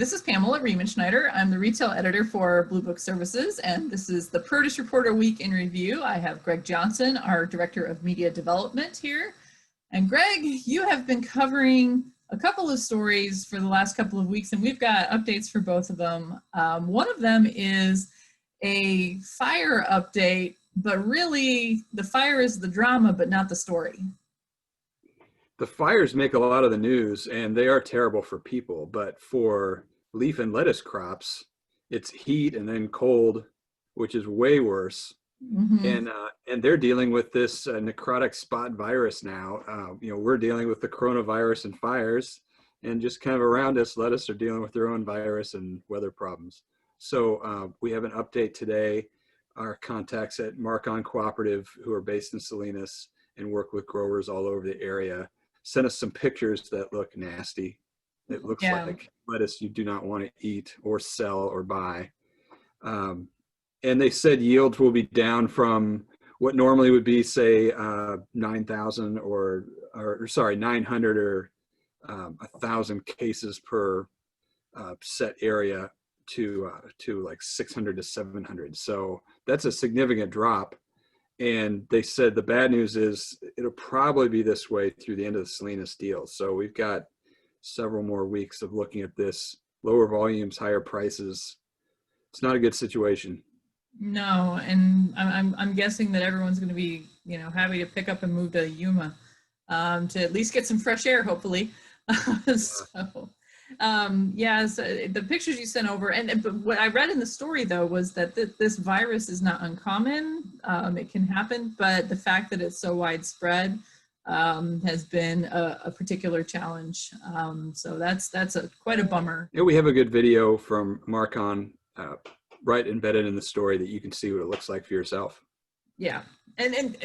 This is Pamela Schneider. I'm the retail editor for Blue Book Services, and this is the Produce Reporter Week in Review. I have Greg Johnson, our Director of Media Development here. And Greg, you have been covering a couple of stories for the last couple of weeks, and we've got updates for both of them. One of them is a fire update, but really the fire is the drama, but not the story. The fires make a lot of the news, and they are terrible for people, but for leaf and lettuce crops, it's heat and then cold, which is way worse. And they're dealing with this necrotic spot virus now. We're dealing with the coronavirus and fires, and just kind of around us, lettuce are dealing with their own virus and weather problems. So we have an update today. Our contacts at Marcon Cooperative, who are based in Salinas and work with growers all over the area, sent us some pictures that look nasty. It looks like lettuce you do not want to eat or sell or buy. And they said yields will be down from what normally would be, say, 9,000 or 900 or 1,000 cases per set area to like 600 to 700. So that's a significant drop. And they said the bad news is it'll probably be this way through the end of the Salinas deal. So we've got several more weeks of looking at this, lower volumes, higher prices. It's not a good situation. No, and I'm guessing that everyone's going to be, happy to pick up and move to Yuma to at least get some fresh air, hopefully. The pictures you sent over, but what I read in the story though was that this virus is not uncommon. It can happen, but the fact that it's so widespread has been a particular challenge. So that's quite a bummer. Yeah, we have a good video from Marcon right embedded in the story that you can see what it looks like for yourself. Yeah, and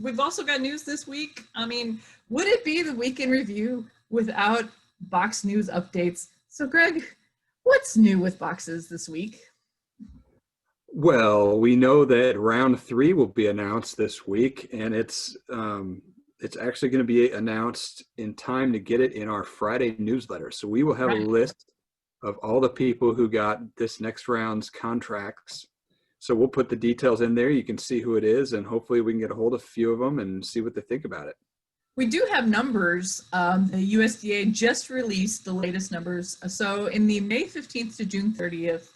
we've also got news this week. I mean, would it be the week in review without box news updates? So Greg, what's new with boxes this week? Well, we know that round 3 will be announced this week, and it's actually going to be announced in time to get it in our Friday newsletter. So we will have a list of all the people who got this next round's contracts. So we'll put the details in there. You can see who it is, and hopefully we can get a hold of a few of them and see what they think about it. We do have numbers. The USDA just released the latest numbers. So in the May 15th to June 30th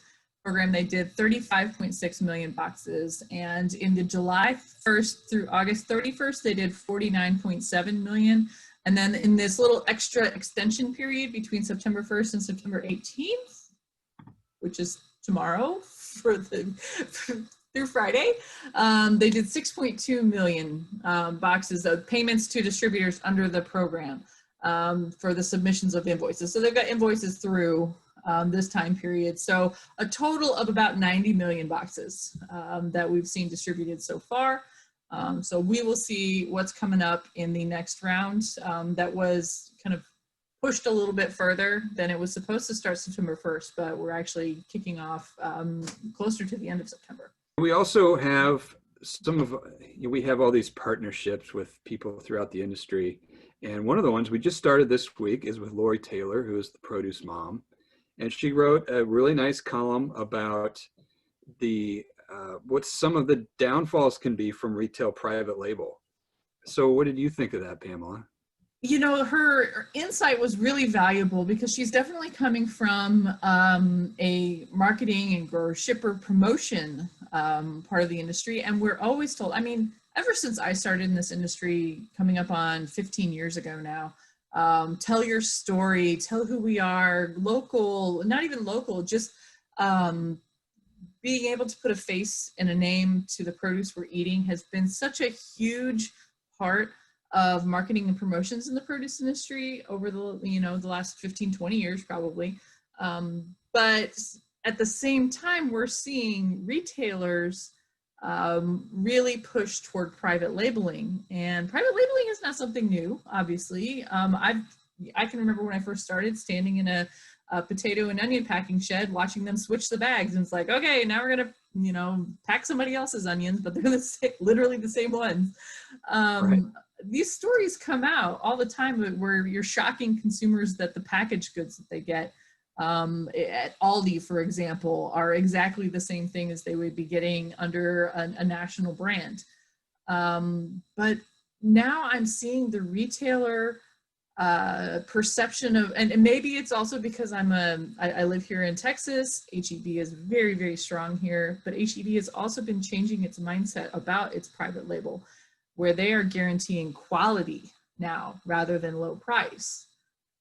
program, they did 35.6 million boxes. And in the July 1st through August 31st, they did 49.7 million. And then in this little extra extension period between September 1st and September 18th, which is tomorrow through Friday, they did 6.2 million boxes of payments to distributors under the program for the submissions of invoices. So they've got invoices through this time period. So a total of about 90 million boxes that we've seen distributed so far. So we will see what's coming up in the next round. That was kind of pushed a little bit further than it was supposed to start September 1st, but we're actually kicking off closer to the end of September. We also have we have all these partnerships with people throughout the industry. And one of the ones we just started this week is with Lori Taylor, who is the produce mom. And she wrote a really nice column about what some of the downfalls can be from retail private label. So what did you think of that, Pamela? Her insight was really valuable because she's definitely coming from a marketing and grower shipper promotion part of the industry. And we're always told, ever since I started in this industry coming up on 15 years ago now, tell your story, tell who we are, local, not even local, just being able to put a face and a name to the produce we're eating has been such a huge part of marketing and promotions in the produce industry over the last 15, 20 years probably. But at the same time, we're seeing retailers really push toward private labeling. And private labeling is not something new, obviously. I can remember when I first started standing in a potato and onion packing shed, watching them switch the bags. And it's like, okay, now we're gonna, pack somebody else's onions, but they're literally the same ones. These stories come out all the time where you're shocking consumers that the packaged goods that they get at Aldi, for example, are exactly the same thing as they would be getting under a national brand. But now I'm seeing the retailer perception of, and maybe it's also because I live here in Texas. HEB is very, very strong here, but HEB has also been changing its mindset about its private label, where they are guaranteeing quality now rather than low price.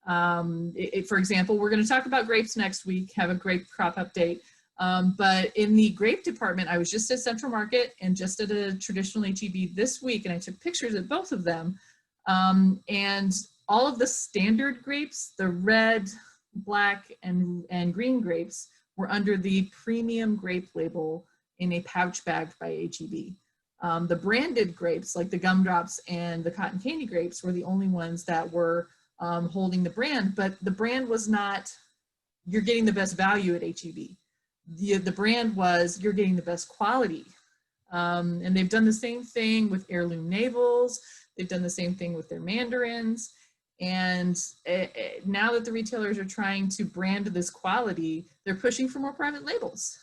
For example, we're going to talk about grapes next week, have a grape crop update. But in the grape department, I was just at Central Market and just at a traditional HEB this week, and I took pictures at both of them. And all of the standard grapes, the red, black, and green grapes, were under the premium grape label in a pouch bagged by HEB. The branded grapes, like the gumdrops and the cotton candy grapes, were the only ones that were holding the brand, but the brand was not, you're getting the best value at HEB. The brand was, you're getting the best quality. And they've done the same thing with heirloom navels. They've done the same thing with their mandarins. And now that the retailers are trying to brand this quality, they're pushing for more private labels.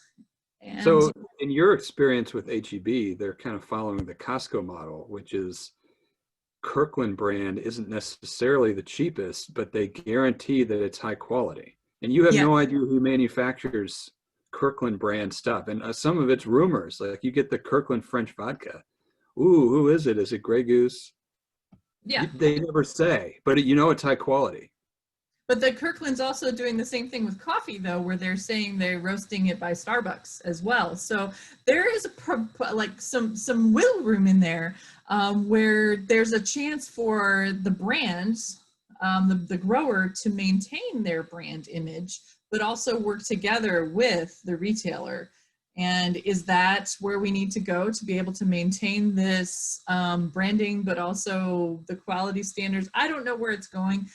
And so in your experience with HEB, they're kind of following the Costco model, which is Kirkland brand isn't necessarily the cheapest, but they guarantee that it's high quality. And you have no idea who manufactures Kirkland brand stuff. And some of it's rumors, like you get the Kirkland French vodka. Ooh, who is it? Is it Grey Goose? Yeah. They never say, but you know it's high quality. But the Kirkland's also doing the same thing with coffee, though, where they're saying they're roasting it by Starbucks as well. So there is like some wiggle room in there, where there's a chance for the brands, the grower, to maintain their brand image, but also work together with the retailer. And is that where we need to go to be able to maintain this branding, but also the quality standards? I don't know where it's going.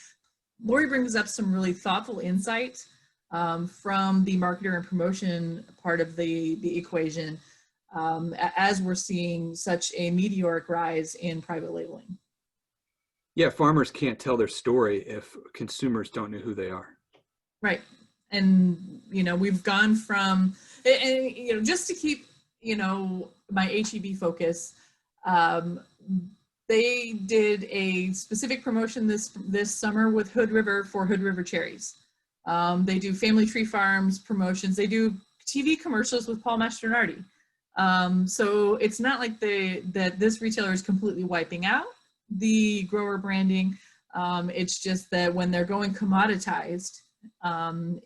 Lori brings up some really thoughtful insight from the marketer and promotion part of the equation, as we're seeing such a meteoric rise in private labeling. Yeah, farmers can't tell their story if consumers don't know who they are. Right. And, we've gone from, and just to keep, my HEB focus, they did a specific promotion this summer with Hood River cherries. They do Family Tree Farms promotions. They do TV commercials with Paul Mastronardi. So it's not like that this retailer is completely wiping out the grower branding. It's just that when they're going commoditized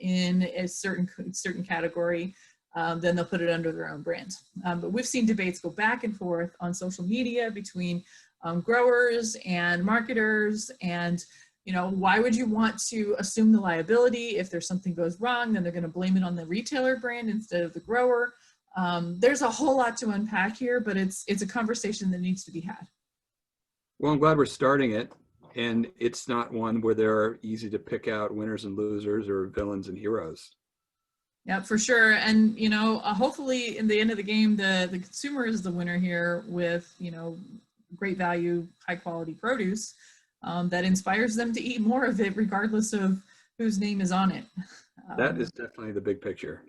in a certain category, then they'll put it under their own brand. But we've seen debates go back and forth on social media between growers and marketers, and why would you want to assume the liability? If there's something goes wrong, then they're going to blame it on the retailer brand instead of the grower. There's a whole lot to unpack here, but it's a conversation that needs to be had. Well, I'm glad we're starting it, and it's not one where there are easy to pick out winners and losers or villains and heroes. Yeah, for sure. And, hopefully in the end of the game, the consumer is the winner here with, great value, high quality produce that inspires them to eat more of it, regardless of whose name is on it. That is definitely the big picture.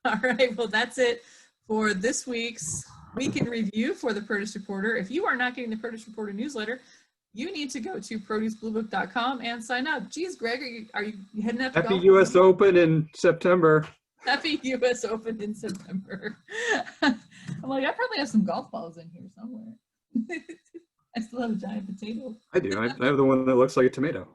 All right. Well, that's it for this week's Week in Review for the Produce Reporter. If you are not getting the Produce Reporter newsletter, you need to go to producebluebook.com and sign up. Geez, Greg, are you heading up to Happy U.S. Open in September. Happy U.S. Open in September. I'm like, I probably have some golf balls in here somewhere. I still have a giant potato. I do. I have the one that looks like a tomato.